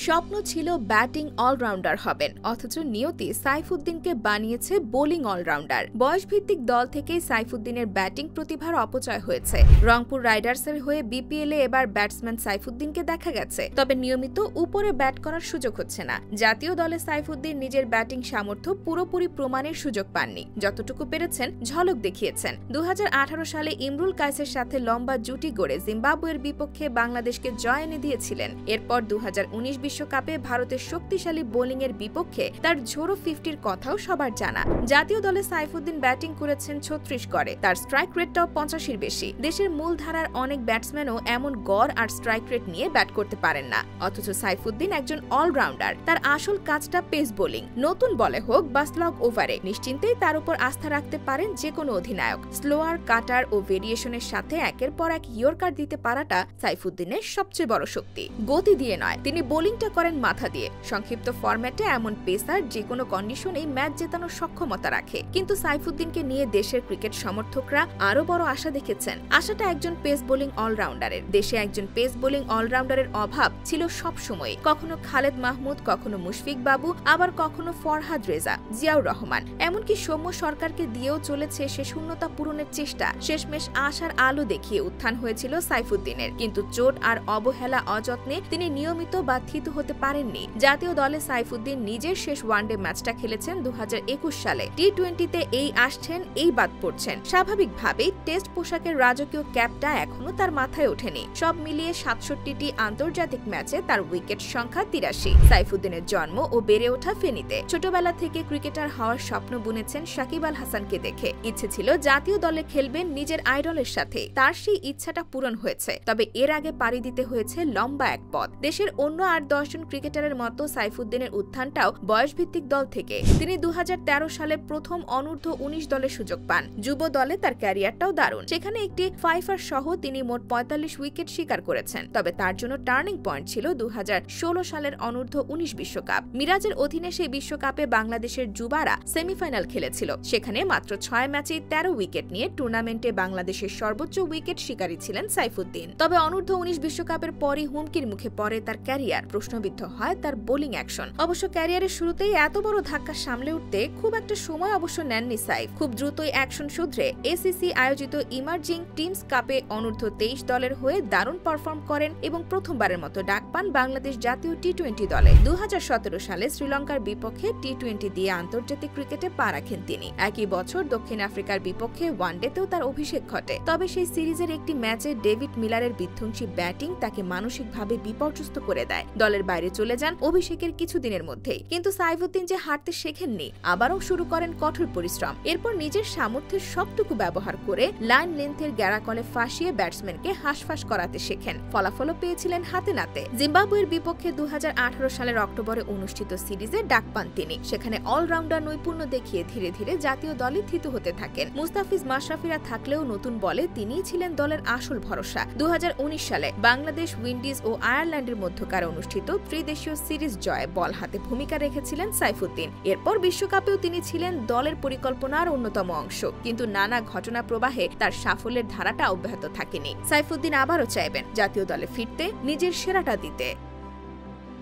স্বপ্ন ছিল batting allrounder হবেন, অথচ নিয়তি সাইফুদ্দিনকে বানিয়েছে বোলিং অলরাউন্ডার। বয়সভিত্তিক দল থেকেই সাইফুদ্দিনের ব্যাটিং প্রতিভার অপচয় হয়েছে। রংপুর রাইডার্সের হয়ে বিপিএলে এবার ব্যাটসম্যান সাইফুদ্দিনকে দেখা গেছে, তবে নিয়মিত উপরে ব্যাট করার সুযোগ হচ্ছে না। জাতীয় দলে সাইফুদ্দিন নিজের ব্যাটিং সামর্থ্য পুরোপুরি প্রমাণের সুযোগ পাননি। যতটুকু পেরেছেন ঝলক দেখিয়েছেন। 2018 সালে ইমরুল কায়েসের সাথে লম্বা জুটি গড়ে জিম্বাবুয়ের বিপক্ষে বাংলাদেশকে জয় এনে দিয়েছিলেন। এরপর 2019 বিশ্বকাপে ভারতের শক্তিশালী বোলিংয়ের বিপক্ষে তার ঝোড়ো 50-র কথাও সবার জানা। জাতীয় দলে সাইফুদ্দিন ব্যাটিং করেছেন 36 গড়ে, তার স্ট্রাইক রেটটাও 50-এর বেশি। দেশের মূলধারার অনেক ব্যাটসম্যানও এমন গড় আর স্ট্রাইক রেট নিয়ে ব্যাট করতে পারেন না, অথচ সাইফুদ্দিন একজন অলরাউন্ডার। তার আসল কাজটা পেস বোলিং। নতুন বলে হোক বা স্লগ ওভারে নিশ্চিন্তেই তার উপর আস্থা রাখতে পারেন যে কোনো অধিনায়ক। স্লোয়ার, কাটার ও ভেরিয়েশনের সাথে একের পর এক ইয়র্কার দিতে পারাটা সাইফুদ্দিনের সবচেয়ে বড় শক্তি। গতি দিয়ে নয়, তিনি বোলিংটা করেন মাথা দিয়ে। সংক্ষিপ্ত ফরম্যাটে এমন পেসার যে কোনো কন্ডিশনেই ম্যাচ জেতানোর সক্ষমতা রাখে। কিন্তু সাইফুদ্দিনকে নিয়ে দেশের ক্রিকেট সমর্থকরা আরো বড় আশা দেখেছেন। আশাটা একজন পেস বোলিং অলরাউন্ডারের। দেশে একজন পেস বোলিং অলরাউন্ডারের অভাব ছিল সবসময়। কখনো খালেদ মাহমুদ, কখনো মুশফিক বাবু, আবার কখনো ফরহাদ রেজা, জিয়াউর রহমান, এমনকি সৌম্য সরকারকে দিয়েও চলেছে সে শূন্যতা পূরণের চেষ্টা। শেষমেশ আশার আলো দেখিয়ে উত্থান হয়েছিল সাইফুদ্দিনের, কিন্তু চোট আর অবহেলা অযত্নে তিনি নিয়মিত বা থিতু হতে পারেননি। জাতীয় দলে সাইফুদ্দিন নিজের শেষ ওয়ানডে ম্যাচটা খেলেছেন 2021 সালে। টি-20তে এই আসছেন, এই বাদ পড়ছেন। স্বাভাবিকভাবেই টেস্ট পোশাকের রাজকীয় ক্যাপটা এখনো তার মাথায় ওঠেনি। সব মিলিয়ে 67টি আন্তর্জাতিক ম্যাচে তার উইকেট সংখ্যা 83। সাইফুদ্দিনের জন্ম ও বেড়ে ওঠা ফেনীতে। ছোটবেলা থেকে ক্রিকেটার হওয়ার স্বপ্ন বুনেছেন সাকিব আল হাসানকে দেখে। ইচ্ছে ছিল জাতীয় দলে খেলবেন নিজের আইডলের সাথে। তার সেই ইচ্ছাটা পূরণ হয়েছে, তবে এর আগে পাড়ি দিতে হয়েছে লম্বা এক পথ। দেশের অন্য 8-10 জন ক্রিকেটারের মতো সাইফুদ্দিনের উত্থানটাও বয়সভিত্তিক দল থেকে। তিনি 2013 সালে প্রথম অনূর্ধ্ব-19 দলের সুযোগ পান। যুব দলে তার ক্যারিয়ারটাও দারুণ। সেখানে একটি ফাইফার সহ তিনি মোট 45 উইকেট শিকার করেছেন। তবে তার জন্য টার্নিং পয়েন্ট ছিল 2016 সালের অনূর্ধ্ব-19 বিশ্বকাপ। মিরাজের অধীনে সেই বিশ্বকাপে বাংলাদেশের যুবারা সেমিফাইনাল খেলেছিল। সেখানে মাত্র 6 ম্যাচেই 13 উইকেট নিয়ে টুর্নামেন্টে বাংলাদেশের সর্বোচ্চ উইকেট শিকারী ছিলেন সাইফুদ্দিন। তবে অনূর্ধ্ব-19 বিশ্বকাপের পরই হুমকির মুখে পড়ে তার ক্যারিয়ার। প্রশ্নবিদ্ধ হয় তার বোলিং অ্যাকশন। অবশ্য ক্যারিয়ারের শুরুতেই এত বড় ধাক্কা সামলে উঠতে খুব একটা সময় অবশ্য নেননি সাইফ। খুব দ্রুতই অ্যাকশন শুধরে এসিসি আয়োজিত ইমার্জিং টিমস কাপে অনূর্ধ্ব-23 দলের হয়ে দারুণ পারফর্ম করেন এবং প্রথমবারের মতো ডাক পান বাংলাদেশ জাতীয় টি-20 দলে। 2017 সালে শ্রীলঙ্কার বিপক্ষে টি-20 দিয়ে আন্তর্জাতিক ক্রিকেটে পা রাখেন তিনি। একই বছর দক্ষিণ আফ্রিকার বিপক্ষে ওয়ানডেতেও তার অভিষেক ঘটে। তবে সেই সিরিজের একটি ম্যাচে ডেভিড মিলারের বিধ্বংসী ব্যাটিং তাকে মানসিকভাবে বিপর্যস্ত করে দেয়। দলের বাইরে চলে যান অভিষেকের কিছুদিনের মধ্যেই। কিন্তু সাইফুদ্দিন যে হারতে শেখেননি, আবারও শুরু করেন কঠোর পরিশ্রম। এরপর নিজের সামর্থ্যের সবটুকু ব্যবহার করে লাইন লেন্থের গ্যারাকলে ফাঁসিয়ে ব্যাটসম্যানকে হাঁসফাঁস করাতে শেখেন। ফলাফলও পেয়েছিলেন হাতে নাতে। জিম্বাবুয়ের বিপক্ষে 2018 সালের অক্টোবরে অনুষ্ঠিত সিরিজে ডাক পান তিনি। সেখানে অলরাউন্ডার নৈপুণ্য দেখিয়ে ধীরে ধীরে জাতীয় দলে থিতু হতে থাকেন। মুস্তাফিজ মাশরাফিরা থাকলেও নতুন বলে তিনিই ছিলেন দলের আসল ভরসা। 2019 সালে বাংলাদেশ, উইন্ডিজ ও আয়ারল্যান্ডের মধ্যকার অনুষ্ঠিত ত্রিদেশীয় সিরিজ জয়ে বল হাতে ভূমিকা রেখেছিলেন সাইফুদ্দিন। এরপর বিশ্বকাপেও তিনি ছিলেন দলের পরিকল্পনার অন্যতম অংশ। কিন্তু নানা ঘটনা প্রবাহে তার সাফল্যের ধারাটা অব্যাহত থাকেনি। সাইফুদ্দিন আবারও চাইবেন জাতীয় দলে ফিরতে, নিজের সেরাটা দিতে।